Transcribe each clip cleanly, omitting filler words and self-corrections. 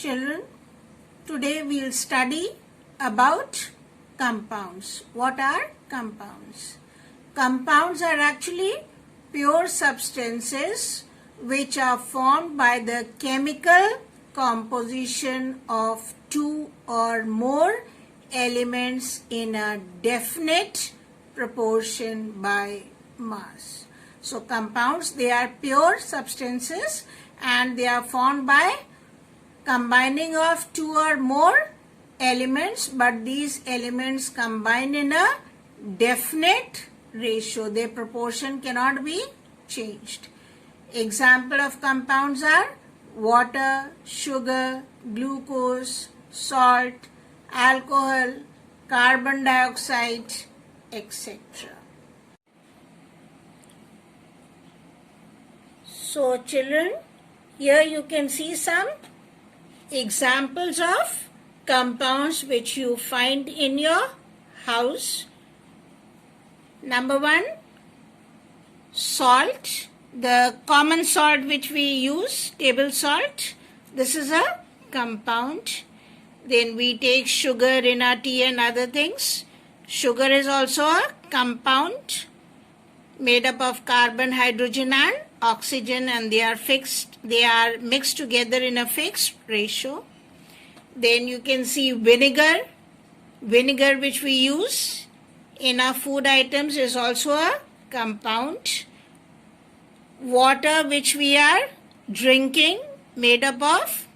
Children, today we'll study about compounds. What are compounds? Compounds are actually pure substances which are formed by the chemical composition of two or more elements in a definite proportion by mass. So compounds, they are pure substances and they are formed by combining of two or more elements, but these elements combine in a definite ratio. Their proportion cannot be changed. Example of compounds are water, sugar, glucose, salt, alcohol, carbon dioxide, etc. So children, here you can see some examples of compounds which you find in your house. Number one, salt. The common salt which we use, table salt, this is a compound. Then we take sugar in our tea and other things. Sugar is also a compound made up of carbon, hydrogen and oxygen, and they are mixed together in a fixed ratio. Then you can see vinegar which we use in our food items is also a compound. Water which we are drinking made up of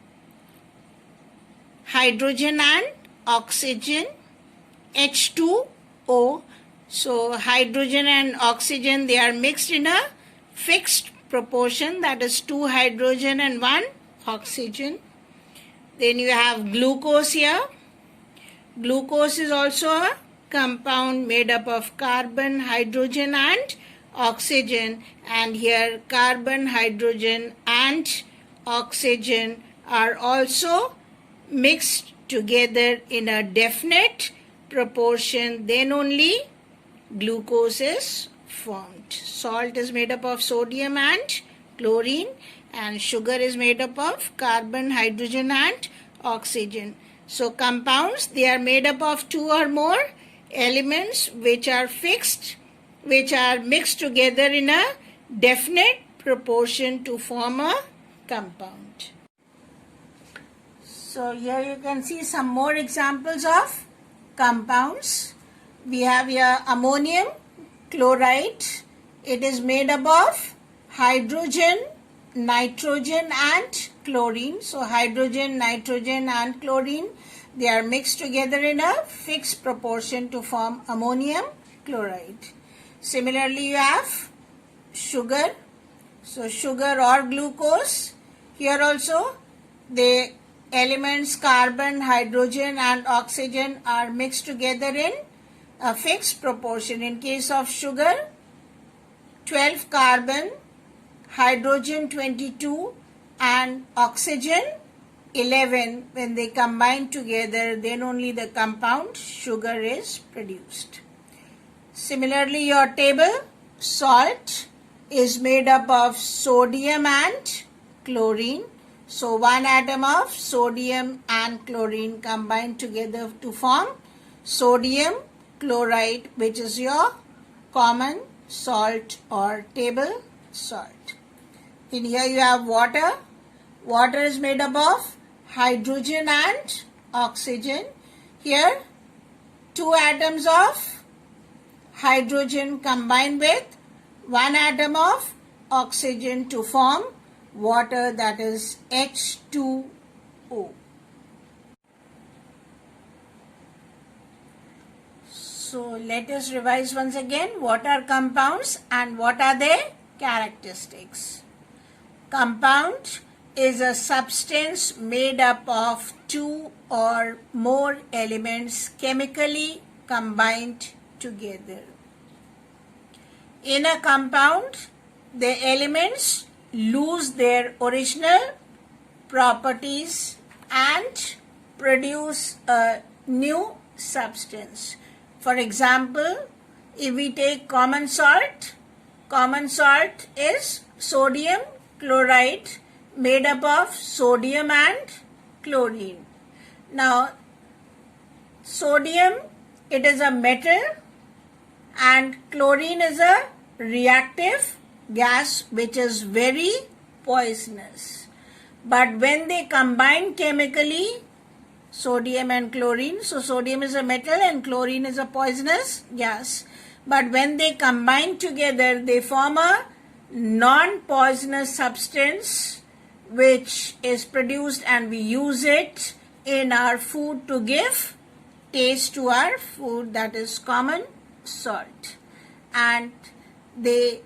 hydrogen and oxygen, H2O. So hydrogen and oxygen, they are mixed in a fixed proportion, that is 2 hydrogen and 1 oxygen. Then you have glucose here. Glucose is also a compound made up of carbon, hydrogen and oxygen, and here carbon, hydrogen and oxygen are also mixed together in a definite proportion, then only glucose is formed. Salt is made up of sodium and chlorine, and sugar is made up of carbon, hydrogen and oxygen. So compounds, they are made up of two or more elements which are mixed together in a definite proportion to form a compound. So here you can see some more examples of compounds. We have here ammonium chloride. It is made up of hydrogen, nitrogen and chlorine. So hydrogen, nitrogen and chlorine, they are mixed together in a fixed proportion to form ammonium chloride. Similarly, you have sugar. So sugar or glucose, here also the elements carbon, hydrogen and oxygen are mixed together in a fixed proportion. In case of sugar, 12 carbon, hydrogen 22 and oxygen 11. When they combine together, then only the compound sugar is produced. Similarly, your table salt is made up of sodium and chlorine. So one atom of sodium and chlorine combined together to form sodium chloride, which is your common salt or table salt. In here you have water. Water is made up of hydrogen and oxygen. Here 2 atoms of hydrogen combined with 1 atom of oxygen to form water, that is H2O. So let us revise once again. What are compounds and what are their characteristics? Compound is a substance made up of 2 or more elements chemically combined together. In a compound, the elements lose their original properties and produce a new substance. For example, if we take common salt is sodium chloride made up of sodium and chlorine. Now, sodium, it is a metal, and chlorine is a reactive gas which is very poisonous. But when they combine chemically, sodium and chlorine, so sodium is a metal and chlorine is a poisonous gas. But when they combine together, they form a non-poisonous substance which is produced, and we use it in our food to give taste to our food, that is common salt. And they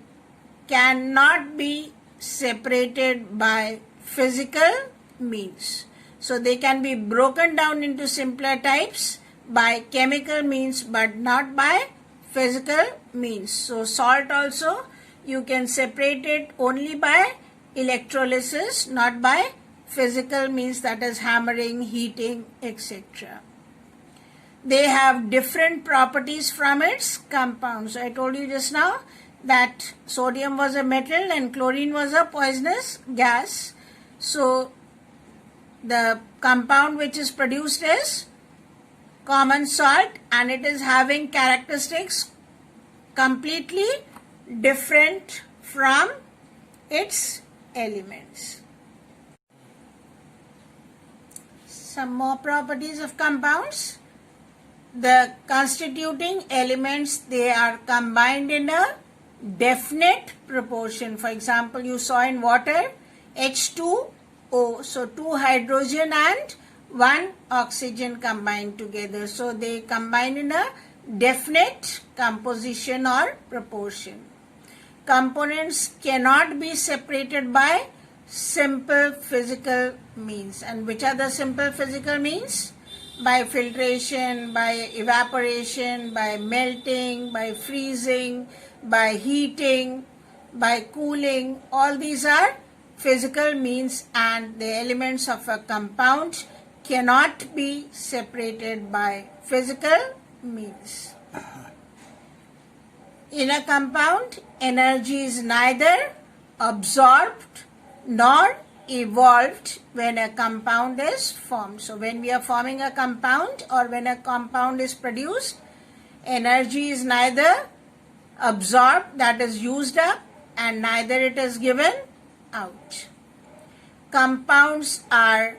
cannot be separated by physical means. So they can be broken down into simpler types by chemical means but not by physical means. So salt also, you can separate it only by electrolysis, not by physical means, that is hammering, heating, etc. They have different properties from its compounds. I told you just now that sodium was a metal and chlorine was a poisonous gas. So the compound which is produced is common salt, and it is having characteristics completely different from its elements. Some more properties of compounds. The constituting elements, they are combined in a definite proportion. For example, you saw in water H2O, so 2 hydrogen and 1 oxygen combined together. So they combine in a definite composition or proportion. Components cannot be separated by simple physical means. And which are the simple physical means? By filtration, by evaporation, by melting, by freezing, by heating, by cooling. All these are physical means, and the elements of a compound cannot be separated by physical means. In a compound, energy is neither absorbed nor evolved when a compound is formed. So when we are forming a compound or when a compound is produced, energy is neither absorbed, that is used up, and neither it is given out. Compounds are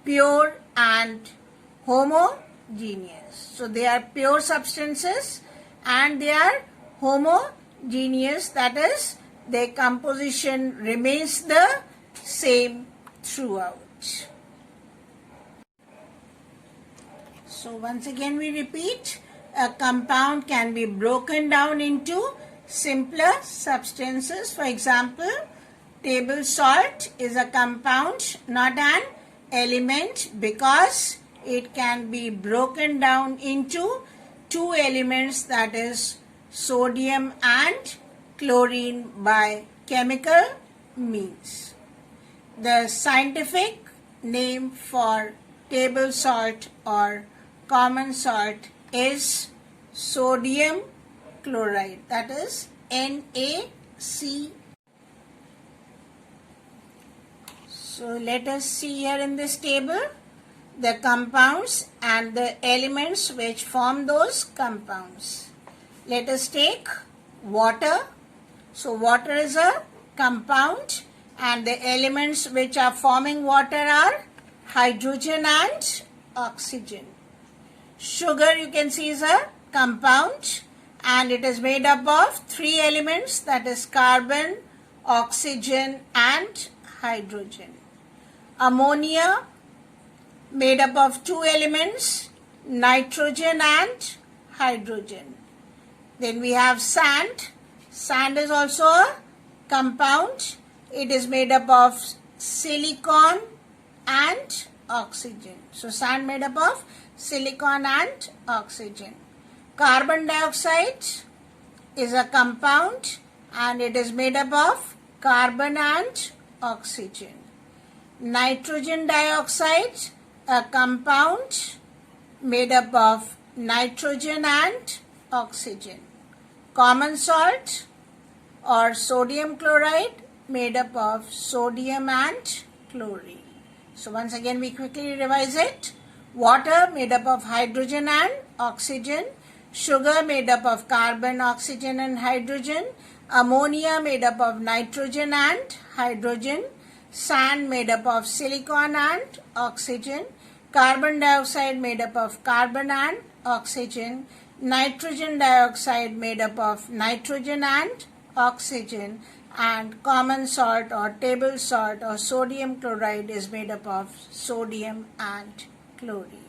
pure and homogeneous. So they are pure substances and they are homogeneous, that is, their composition remains the same throughout. So once again we repeat, a compound can be broken down into simpler substances. For example, table salt is a compound, not an element, because it can be broken down into 2 elements, that is sodium and chlorine, by chemical means. The scientific name for table salt or common salt is sodium chloride, that is NaC. So let us see here in this table the compounds and the elements which form those compounds. Let us take water. So water is a compound and the elements which are forming water are hydrogen and oxygen. Sugar, you can see, is a compound and it is made up of 3 elements, that is carbon, oxygen and hydrogen. Ammonia, made up of 2 elements, nitrogen and hydrogen. Then we have sand. Sand is also a compound. It is made up of silicon and oxygen. So sand made up of silicon and oxygen. Carbon dioxide is a compound and it is made up of carbon and oxygen. Nitrogen dioxide, a compound made up of nitrogen and oxygen. Common salt or sodium chloride, made up of sodium and chlorine. So once again we quickly revise it. Water made up of hydrogen and oxygen. Sugar made up of carbon, oxygen and hydrogen. Ammonia made up of nitrogen and hydrogen. Sand made up of silicon and oxygen. Carbon dioxide made up of carbon and oxygen. Nitrogen dioxide made up of nitrogen and oxygen. And common salt or table salt or sodium chloride is made up of sodium and chlorine.